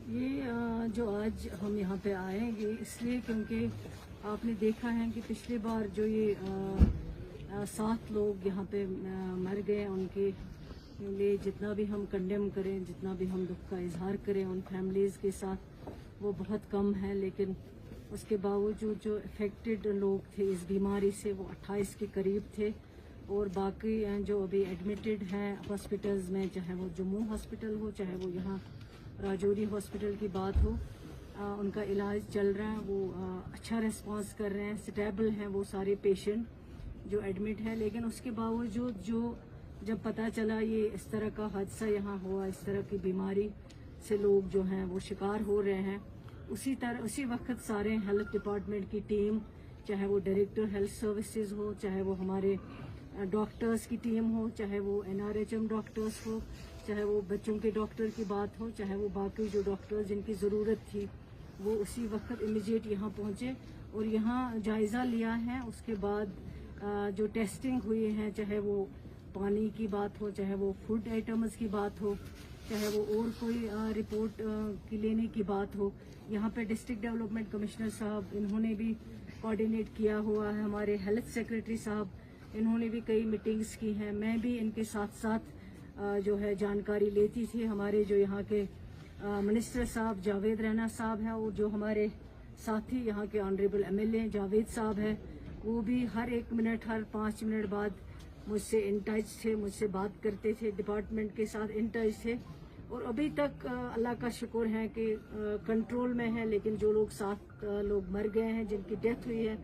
ये जो आज हम यहाँ पे आएंगे इसलिए क्योंकि आपने देखा है कि पिछली बार जो ये 7 लोग यहाँ पे मर गए, उनके लिए जितना भी हम कंडेम करें, जितना भी हम दुख का इजहार करें उन फैमिलीज़ के साथ, वो बहुत कम है। लेकिन उसके बावजूद जो अफेक्टेड लोग थे इस बीमारी से वो 28 के करीब थे, और बाकी जो अभी एडमिटेड हैं हॉस्पिटल्स में, चाहे वो जम्मू हॉस्पिटल हो, चाहे वो यहाँ राजौरी हॉस्पिटल की बात हो, उनका इलाज चल रहा है। वो अच्छा रिस्पांस कर रहे हैं, स्टेबल हैं वो सारे पेशेंट जो एडमिट हैं। लेकिन उसके बावजूद जब पता चला ये इस तरह का हादसा यहाँ हुआ, इस तरह की बीमारी से लोग जो हैं वो शिकार हो रहे हैं, उसी वक्त सारे हेल्थ डिपार्टमेंट की टीम, चाहे वो डायरेक्टर हेल्थ सर्विसेज हो, चाहे वो हमारे डॉक्टर्स की टीम हो, चाहे वो NRHM डॉक्टर्स हो, चाहे वो बच्चों के डॉक्टर की बात हो, चाहे वो बाकी जो डॉक्टर्स जिनकी ज़रूरत थी, वो उसी वक्त इमीडिएट यहाँ पहुँचे और यहाँ जायज़ा लिया है। उसके बाद जो टेस्टिंग हुई है, चाहे वो पानी की बात हो, चाहे वो फूड आइटम्स की बात हो, चाहे वो और कोई रिपोर्ट की लेने की बात हो, यहाँ पे डिस्ट्रिक्ट डेवलपमेंट कमिश्नर साहब इन्होंने भी कोऑर्डिनेट किया हुआ है, हमारे हेल्थ सेक्रेटरी साहब इन्होंने भी कई मीटिंग्स की हैं, मैं भी इनके साथ साथ जो है जानकारी लेती थी। हमारे जो यहाँ के मिनिस्टर साहब जावेद रैना साहब हैं, और जो हमारे साथी यहाँ के ऑनरेबल MLA जावेद साहब हैं, वो भी हर 1 मिनट, हर 5 मिनट बाद मुझसे इन टच थे, मुझसे बात करते थे, डिपार्टमेंट के साथ इन टच थे। और अभी तक अल्लाह का शुक्र है कि कंट्रोल में है। लेकिन जो लोग 7 लोग मर गए हैं, जिनकी डेथ हुई है,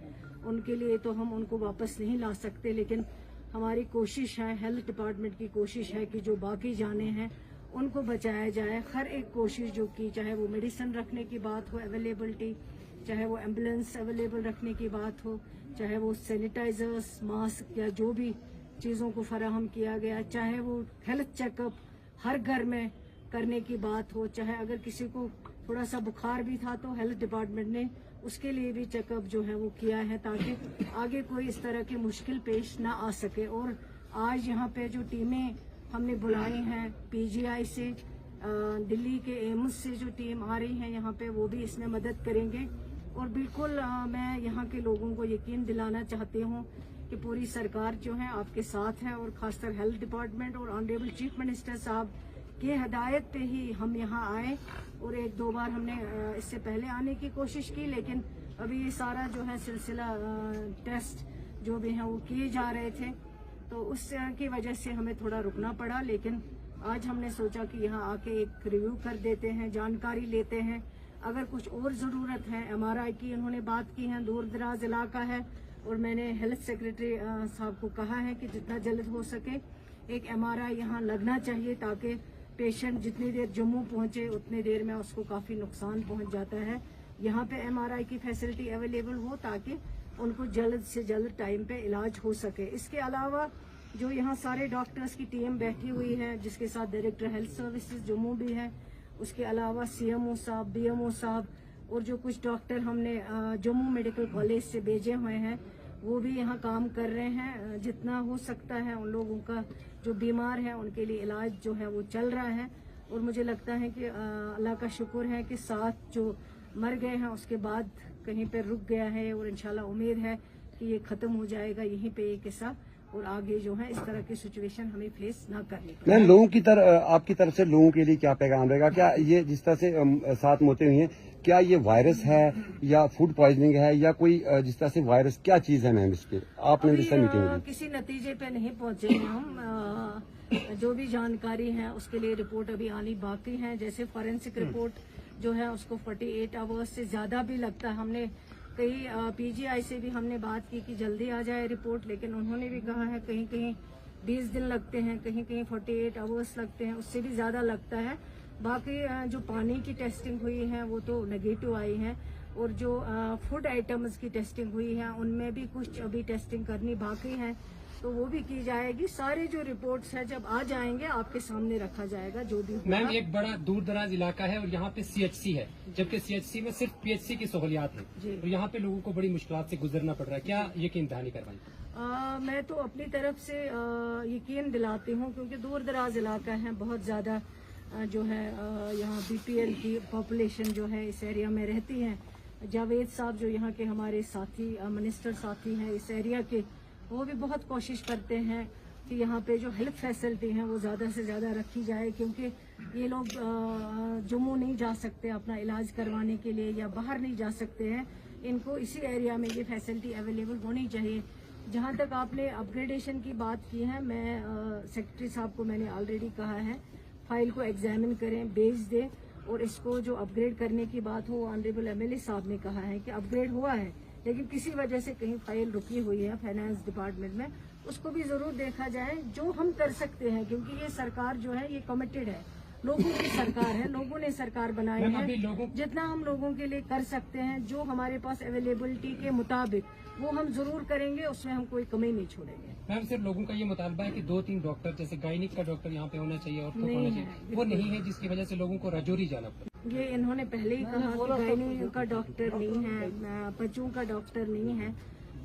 उनके लिए तो हम उनको वापस नहीं ला सकते। लेकिन हमारी कोशिश है, हेल्थ डिपार्टमेंट की कोशिश है कि जो बाकी जाने हैं उनको बचाया जाए। हर एक कोशिश जो की, चाहे वो मेडिसिन रखने की बात हो, अवेलेबिलिटी, चाहे वो एम्बुलेंस अवेलेबल रखने की बात हो, चाहे वो सैनिटाइजर्स, मास्क या जो भी चीज़ों को फराहम किया गया, चाहे वो हेल्थ चेकअप हर घर में करने की बात हो, चाहे अगर किसी को थोड़ा सा बुखार भी था तो हेल्थ डिपार्टमेंट ने उसके लिए भी चेकअप जो है वो किया है, ताकि आगे कोई इस तरह की मुश्किल पेश ना आ सके। और आज यहाँ पे जो टीमें हमने बुलाई हैं PGI से, दिल्ली के एम्स से जो टीम आ रही है यहाँ पे, वो भी इसमें मदद करेंगे। और बिल्कुल मैं यहाँ के लोगों को यकीन दिलाना चाहती हूँ कि पूरी सरकार जो है आपके साथ है, और खासकर हेल्थ डिपार्टमेंट और ऑनरेबल चीफ मिनिस्टर साहब की हदायत पे ही हम यहाँ आए। और 1-2 बार हमने इससे पहले आने की कोशिश की, लेकिन अभी ये सारा जो है सिलसिला टेस्ट जो भी हैं वो किए जा रहे थे, तो उस की वजह से हमें थोड़ा रुकना पड़ा। लेकिन आज हमने सोचा कि यहाँ आके एक रिव्यू कर देते हैं, जानकारी लेते हैं। अगर कुछ और ज़रूरत है, MRI की इन्होंने बात की है, दूर दराज इलाका है, और मैंने हेल्थ सेक्रेटरी साहब को कहा है कि जितना जल्द हो सके एक MRI यहाँ लगना चाहिए, ताकि पेशेंट जितनी देर जम्मू पहुँचे उतनी देर में उसको काफ़ी नुकसान पहुँच जाता है। यहाँ पे MRI की फैसिलिटी अवेलेबल हो, ताकि उनको जल्द से जल्द टाइम पे इलाज हो सके। इसके अलावा जो यहाँ सारे डॉक्टर्स की टीम बैठी हुई है, जिसके साथ डायरेक्टर हेल्थ सर्विसेज जम्मू भी है, उसके अलावा CMO साहब, BMO साहब, और जो कुछ डॉक्टर हमने जम्मू मेडिकल कॉलेज से भेजे हुए हैं, वो भी यहाँ काम कर रहे हैं। जितना हो सकता है उन लोगों का जो बीमार है उनके लिए इलाज जो है वो चल रहा है। और मुझे लगता है कि अल्लाह का शुक्र है कि 7 जो मर गए हैं उसके बाद कहीं पे रुक गया है, और इंशाल्लाह उम्मीद है कि ये ख़त्म हो जाएगा यहीं पे ये किस्सा, और आगे जो है इस तरह की सिचुएशन हमें फेस ना करनी पड़े। मैम, लोगों की आपकी तरफ से लोगों के लिए क्या पैगाम रहेगा? क्या ये जिस तरह से 7 मौतें हुई हैं, क्या ये वायरस है या फूड पॉइजनिंग है या कोई जिस तरह से वायरस, क्या चीज है मैम इसके? आपने मीटिंग किसी नतीजे पे नहीं पहुंचे हैं हम। जो भी जानकारी है उसके लिए रिपोर्ट अभी आनी बाकी है। जैसे फॉरेंसिक रिपोर्ट जो है उसको 48 आवर्स से ज्यादा भी लगता है। हमने कई PGI से भी हमने बात की कि जल्दी आ जाए रिपोर्ट, लेकिन उन्होंने भी कहा है कहीं कहीं 20 दिन लगते हैं, कहीं कहीं 48 आवर्स लगते हैं, उससे भी ज्यादा लगता है। बाकी जो पानी की टेस्टिंग हुई है वो तो नेगेटिव आई है, और जो फूड आइटम्स की टेस्टिंग हुई है उनमें भी कुछ अभी टेस्टिंग करनी बाकी है, तो वो भी की जाएगी। सारे जो रिपोर्ट्स है जब आ जाएंगे आपके सामने रखा जाएगा जो भी। मैम, एक बड़ा दूर दराज इलाका है और यहाँ पे CHC है, जबकि CHC में सिर्फ PHC की सहूलियात है, तो यहाँ पे लोगों को बड़ी मुश्किलात से गुजरना पड़ रहा है। क्या यकीन दहानी करवाई? मैं तो अपनी तरफ से यकीन दिलाती हूँ, क्योंकि दूर दराज इलाका है, बहुत ज्यादा जो है यहाँ BPL की पॉपुलेशन जो है इस एरिया में रहती है। जावेद साहब जो यहाँ के हमारे साथी मिनिस्टर साथी हैं इस एरिया के, वो भी बहुत कोशिश करते हैं कि यहाँ पे जो हेल्थ फैसिलिटी है वो ज़्यादा से ज़्यादा रखी जाए, क्योंकि ये लोग जम्मू नहीं जा सकते अपना इलाज करवाने के लिए या बाहर नहीं जा सकते हैं। इनको इसी एरिया में ये फैसिलिटी अवेलेबल होनी चाहिए। जहाँ तक आपने अपग्रेडेशन की बात की है, मैं सेक्रेटरी साहब को मैंने ऑलरेडी कहा है फाइल को एग्जामिन करें, भेज दें, और इसको जो अपग्रेड करने की बात हो ऑनरेबल MLA साहब ने कहा है कि अपग्रेड हुआ है, लेकिन किसी वजह से कहीं फाइल रुकी हुई है फाइनेंस डिपार्टमेंट में, उसको भी जरूर देखा जाए। जो हम कर सकते हैं, क्योंकि ये सरकार जो है ये कमिटेड है, लोगों की सरकार है, लोगों ने सरकार बनाई है। जितना हम लोगों के लिए कर सकते हैं, जो हमारे पास अवेलेबिलिटी के मुताबिक, वो हम जरूर करेंगे, उसमें हम कोई कमी नहीं छोड़ेंगे। मैम सिर्फ लोगों का ये मुतालबा है कि 2-3 डॉक्टर जैसे गायनिक का डॉक्टर यहाँ पे होना चाहिए और होना चाहिए, वो नहीं है, जिसकी वजह से लोगों को राजौरी जाना पड़े। ये इन्होंने पहले ही कहा कि गायनिक का डॉक्टर नहीं है, बच्चों का डॉक्टर नहीं है।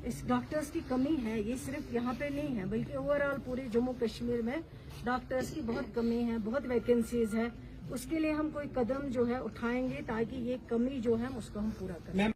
इस डॉक्टर्स की कमी है, ये सिर्फ यहाँ पे नहीं है बल्कि ओवरऑल पूरे जम्मू कश्मीर में डॉक्टर्स की बहुत कमी है, बहुत वैकेंसीज है। उसके लिए हम कोई कदम जो है उठाएंगे ताकि ये कमी जो है उसको हम पूरा करें।